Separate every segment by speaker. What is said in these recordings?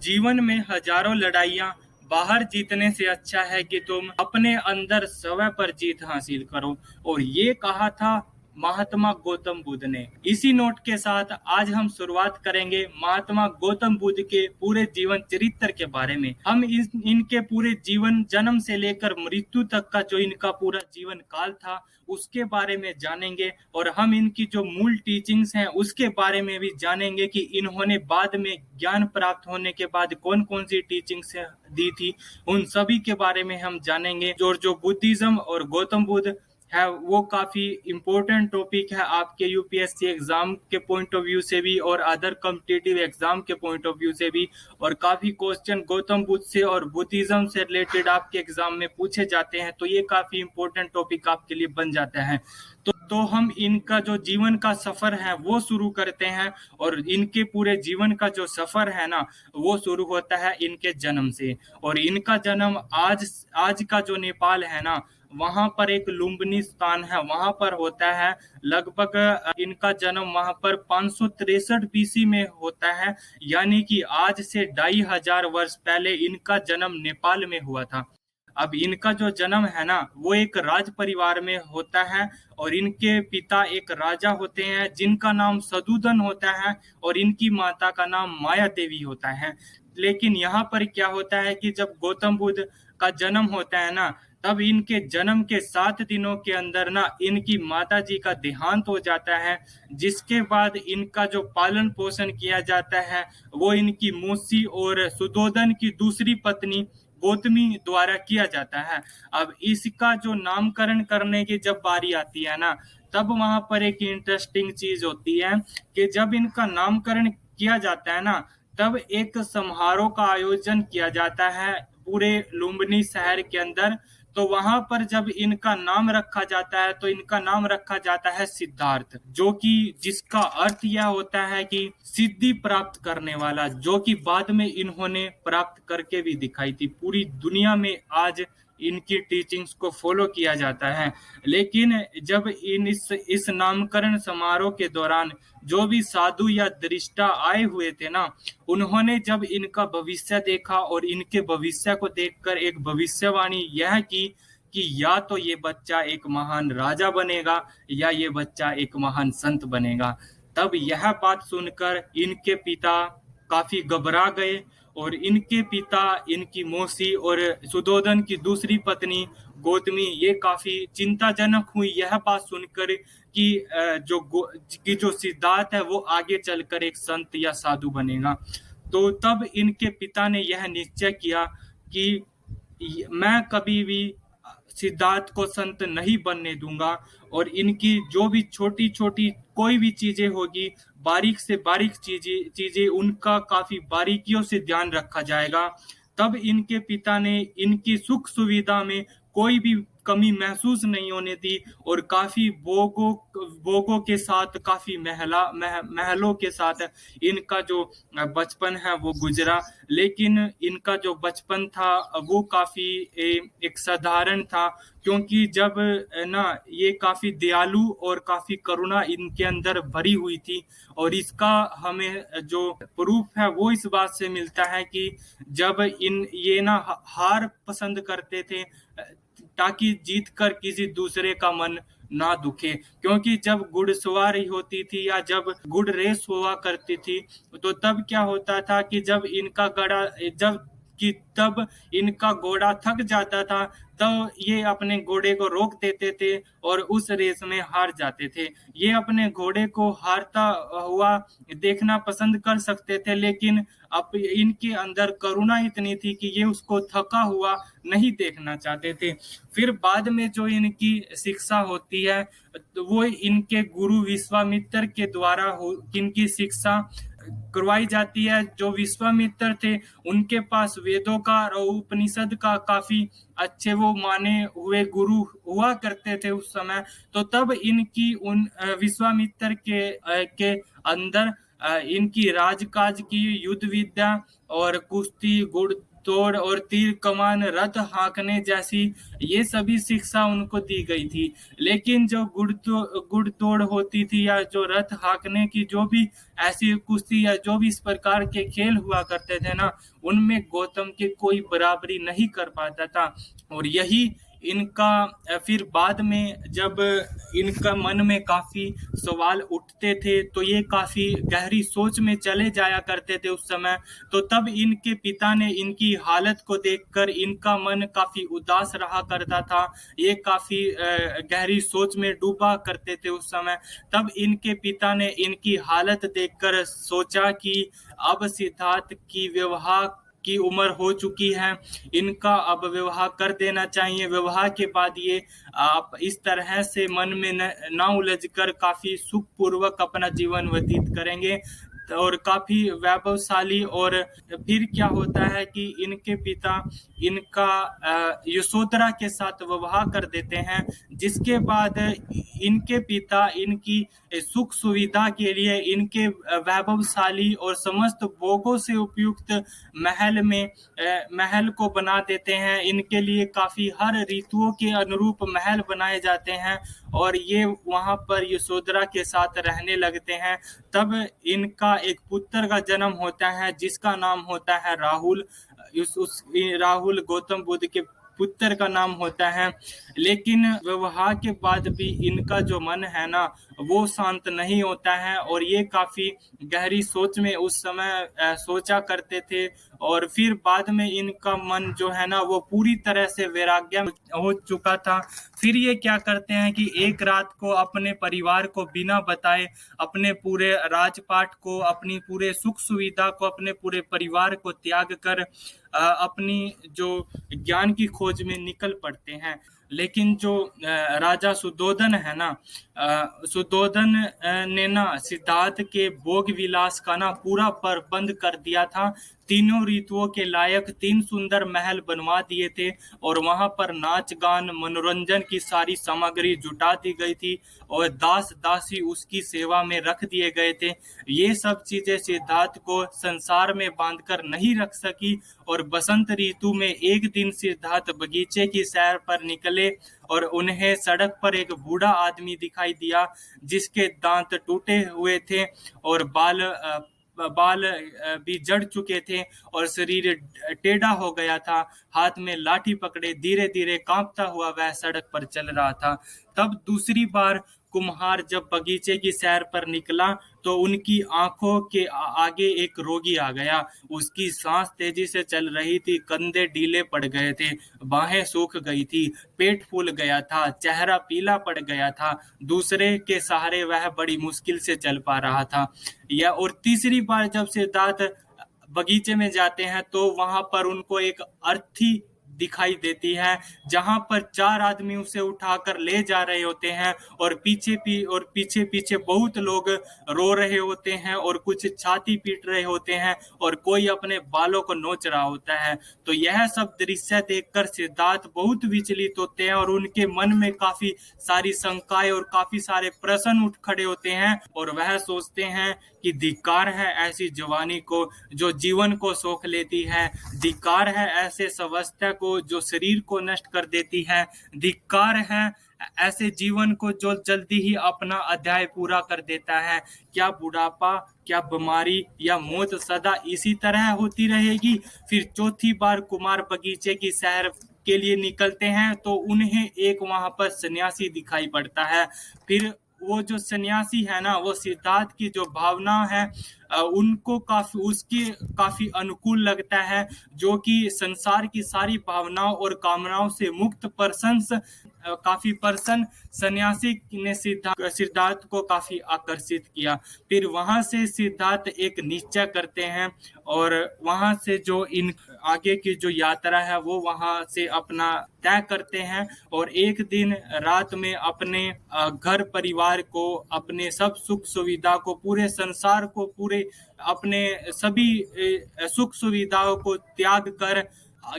Speaker 1: जीवन में हजारों लड़ाइयां बाहर जीतने से अच्छा है कि तुम अपने अंदर स्वयं पर जीत हासिल करो। और ये कहा था महात्मा गौतम बुद्ध ने। इसी नोट के साथ आज हम शुरुआत करेंगे महात्मा गौतम बुद्ध के पूरे जीवन चरित्र के बारे में। हम इनके पूरे जीवन, जन्म से लेकर मृत्यु तक का जो इनका पूरा जीवन काल था उसके बारे में जानेंगे। और हम इनकी जो मूल टीचिंग्स हैं उसके बारे में भी जानेंगे कि इन्होंने बाद में ज्ञान प्राप्त होने के बाद कौन कौन सी टीचिंग्स दी थी, उन सभी के बारे में हम जानेंगे। और जो बुद्धिज्म और गौतम बुद्ध है वो काफी इम्पोर्टेंट टॉपिक है आपके यूपीएससी एग्जाम के पॉइंट ऑफ व्यू से भी और अदर कॉम्पिटिटिव एग्जाम के पॉइंट ऑफ व्यू से भी। और काफी क्वेश्चन गौतम बुद्ध से और बुद्धिज्म से रिलेटेड आपके एग्जाम में पूछे जाते हैं, तो ये काफी इम्पोर्टेंट टॉपिक आपके लिए बन जाता है। तो हम इनका जो जीवन का सफर है वो शुरू करते हैं। और इनके पूरे जीवन का जो सफर है ना वो शुरू होता है इनके जन्म से। और इनका जन्म आज का जो नेपाल है ना वहां पर एक लुम्बिनी स्थान है, वहां पर होता है। लगभग इनका जन्म वहां पर 563 बीसी में होता है, यानी कि आज से 2500 वर्ष पहले इनका जन्म नेपाल में हुआ था। अब इनका जो जन्म है ना वो एक राज परिवार में होता है। और इनके पिता एक राजा होते हैं जिनका नाम सदुदन होता है और इनकी माता का नाम माया देवी होता है। लेकिन यहाँ पर क्या होता है कि जब गौतम बुद्ध का जन्म होता है ना तब इनके जन्म के 7 दिनों के अंदर ना इनकी माता जी का देहांत हो जाता है। जिसके बाद इनका जो पालन पोषण किया जाता है वो इनकी मौसी और सुदोधन की दूसरी पत्नी गौतमी द्वारा किया जाता है। अब इसका जो नामकरण करने की जब बारी आती है ना तब वहां पर एक इंटरेस्टिंग चीज होती है कि जब इनका नामकरण किया जाता है ना तब एक समारोह का आयोजन किया जाता है पूरे लुम्बिनी शहर के अंदर। तो वहां पर जब इनका नाम रखा जाता है तो इनका नाम रखा जाता है सिद्धार्थ, जो कि जिसका अर्थ यह होता है कि सिद्धि प्राप्त करने वाला, जो कि बाद में इन्होंने प्राप्त करके भी दिखाई थी। पूरी दुनिया में आज इनकी टीचिंग्स को फॉलो किया जाता है। लेकिन जब इस नामकरण समारोह के दौरान जो भी साधु या दृष्टा आए हुए थे ना उन्होंने जब इनका भविष्य देखा और इनके भविष्य को देखकर एक भविष्यवाणी यह की कि या तो ये बच्चा एक महान राजा बनेगा या ये बच्चा एक महान संत बनेगा। तब यह बात सुनकर इनके पिता काफी घबरा गए। और इनके पिता, इनकी मौसी और सुदोधन की दूसरी पत्नी गौतमी ये काफी चिंताजनक हुई यह बात सुनकर कि जो सिद्धार्थ है वो आगे चलकर एक संत या साधु बनेगा। तो तब इनके पिता ने यह निश्चय किया कि मैं कभी भी सिद्धार्थ को संत नहीं बनने दूंगा। और इनकी जो भी छोटी छोटी कोई भी चीजें होगी, बारीक से बारीक चीजें उनका काफी बारीकियों से ध्यान रखा जाएगा। तब इनके पिता ने इनकी सुख सुविधा में कोई भी कमी महसूस नहीं होने दी और काफी भोगों के साथ, काफी महलों के साथ इनका जो बचपन है वो गुजरा। लेकिन इनका जो बचपन था वो काफी एक साधारण था, क्योंकि जब ना ये काफी दयालु और काफी करुणा इनके अंदर भरी हुई थी। और इसका हमें जो प्रूफ है वो इस बात से मिलता है कि जब ये ना हार पसंद करते थे ताकि जीत कर किसी दूसरे का मन ना दुखे। क्योंकि जब घुड़सवारी होती थी या जब घुड़ रेस हुआ करती थी तो तब क्या होता था कि तब इनका घोड़ा थक जाता था तो ये अपने घोड़े को रोक देते थे और उस रेस में हार जाते थे। ये अपने घोड़े को हारता हुआ देखना पसंद कर सकते थे, लेकिन अब इनके अंदर करुणा इतनी थी कि ये उसको थका हुआ नहीं देखना चाहते थे। फिर बाद में जो इनकी शिक्षा होती है तो वो इनके गुरु विश्वामित्र के द्वारा इनकी शिक्षा करवाई जाती है। जो विश्वामित्र थे उनके पास वेदों का और उपनिषद का काफी अच्छे वो माने हुए गुरु हुआ करते थे उस समय। तो तब इनकी उन विश्वामित्र के अंदर इनकी राजकाज की, युद्ध विद्या और कुश्ती, तोड़ और तीर कमान रथ हाँकने जैसी ये सभी शिक्षा उनको दी गई थी। लेकिन जो गुड़ तोड़ होती थी या जो रथ हाँकने की जो भी ऐसी कुश्ती या जो भी इस प्रकार के खेल हुआ करते थे ना, उनमें गौतम के कोई बराबरी नहीं कर पाता था। और यही इनका फिर बाद में जब इनका मन में काफी सवाल उठते थे तो ये काफी गहरी सोच में चले जाया करते थे उस समय। तो तब इनके पिता ने इनकी हालत को देखकर इनका मन काफी उदास रहा करता था। ये काफी गहरी सोच में डूबा करते थे उस समय। तब इनके पिता ने इनकी हालत देखकर सोचा कि अब सिद्धार्थ की विवाह की उम्र हो चुकी है, इनका अब विवाह कर देना चाहिए। विवाह के बाद ये आप इस तरह से मन में न उलझ कर काफी सुखपूर्वक अपना जीवन व्यतीत करेंगे और काफी वैभवशाली। और फिर क्या होता है कि इनके पिता इनका यशोधरा के साथ विवाह कर देते हैं, जिसके बाद इनके पिता इनकी सुख सुविधा के लिए इनके वैभवशाली और समस्त भोगों से उपयुक्त महल को बना देते हैं। इनके लिए काफी हर ऋतुओं के अनुरूप महल बनाए जाते हैं और ये वहां पर यशोधरा के साथ रहने लगते हैं। तब इनका एक पुत्र का जन्म होता है जिसका नाम होता है राहुल। राहुल गौतम बुद्ध के पुत्र का नाम होता है। लेकिन विवाह के बाद भी इनका जो मन है ना, वो शांत नहीं होता है और ये काफी गहरी सोच में उस समय सोचा करते थे। और फिर बाद में इनका मन जो है ना, वो पूरी तरह से वैराग्य हो चुका था। फिर ये क्या करते हैं कि एक रात को अपने परिवार को बिना बताए, अपने पूरे राजपाट को, अपनी पूरे सुख सुविधा को, अपने पूरे परिवार को त्याग कर अपनी जो ज्ञान की खोज में निकल पड़ते हैं। लेकिन जो राजा सुद्धोधन है ना, सुद्धोधन ने ना सिद्धार्थ के भोग विलास का ना पूरा प्रबंध कर दिया था। तीनों ऋतुओं के लायक 3 सुंदर महल बनवा दिए थे और वहां पर नाच गान मनोरंजन की सारी सामग्री जुटा दी गई थी और दास दासी उसकी सेवा में रख दिए गए थे। ये सब चीजें सिद्धार्थ को संसार में बांधकर नहीं रख सकी और बसंत ऋतु में एक दिन सिद्धार्थ बगीचे की सैर पर निकले और उन्हें सड़क पर एक बूढ़ा आदमी दिखाई दिया जिसके दांत टूटे हुए थे और बाल भी जड़ चुके थे और शरीर टेढ़ा हो गया था। हाथ में लाठी पकड़े धीरे धीरे कांपता हुआ वह सड़क पर चल रहा था। तब दूसरी बार कुम्हार जब बगीचे की सैर पर निकला तो उनकी आंखों के आगे एक रोगी आ गया। उसकी सांस तेजी से चल रही थी, कंधे ढीले पड़ गए थे, बाहें सूख गई थी, पेट फूल गया था, चेहरा पीला पड़ गया था। दूसरे के सहारे वह बड़ी मुश्किल से चल पा रहा था। और तीसरी बार जब सिद्धार्थ बगीचे में जाते हैं तो वहां पर उनको एक अर्थी दिखाई देती है जहां पर 4 आदमी उसे उठाकर ले जा रहे होते हैं और पीछे पीछे बहुत लोग रो रहे होते हैं और कुछ छाती पीट रहे होते हैं और कोई अपने बालों को नोच रहा होता है। तो यह सब दृश्य देखकर सिद्धार्थ बहुत विचलित होते हैं और उनके मन में काफी सारी शंकाएं और काफी सारे प्रश्न उठ खड़े होते हैं और वह सोचते हैं कि धिक्कार है ऐसी जवानी को जो जीवन को सोख लेती है, धिक्कार है ऐसे स्वास्थ्य को जो शरीर को नष्ट कर देती है, धिक्कार है ऐसे जीवन को जो जल्दी ही अपना अध्याय पूरा कर देता है। क्या बुढ़ापा, क्या बीमारी या मौत सदा इसी तरह होती रहेगी? फिर चौथी बार कुमार बगीचे की सैर के लिए निकलते हैं तो उन्हें एक वहां पर सन्यासी दिखाई पड़ता है। फिर वो जो सन्यासी है ना, वो सिद्धार्थ की जो भावना है उनको काफी अनुकूल लगता है, जो कि संसार की सारी भावनाओं और कामनाओं से मुक्त काफी प्रसन्न सन्यासी ने सिद्धार्थ को काफी आकर्षित किया। फिर वहां से सिद्धार्थ एक निश्चय करते हैं और वहां से जो इन आगे की जो यात्रा है वो वहां से अपना तय करते हैं और एक दिन रात में अपने घर परिवार को, अपने सब सुख सुविधा को, पूरे संसार को, पूरे अपने सभी सुख सुविधाओं को त्याग कर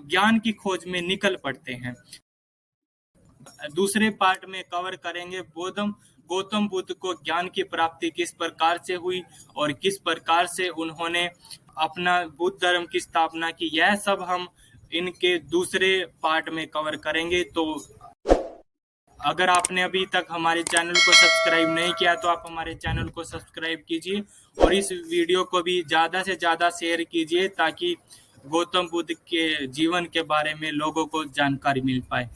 Speaker 1: ज्ञान की खोज में निकल पड़ते हैं। दूसरे पार्ट में कवर करेंगे गौतम बुद्ध को ज्ञान की प्राप्ति किस प्रकार से हुई और किस प्रकार से उन्होंने अपना बुद्ध धर्म की स्थापना की, यह सब हम इनके दूसरे पार्ट में कवर करेंगे। तो अगर आपने अभी तक हमारे चैनल को सब्सक्राइब नहीं किया तो आप हमारे चैनल को सब्सक्राइब कीजिए और इस वीडियो को भी ज़्यादा से ज़्यादा शेयर कीजिए ताकि गौतम बुद्ध के जीवन के बारे में लोगों को जानकारी मिल पाए।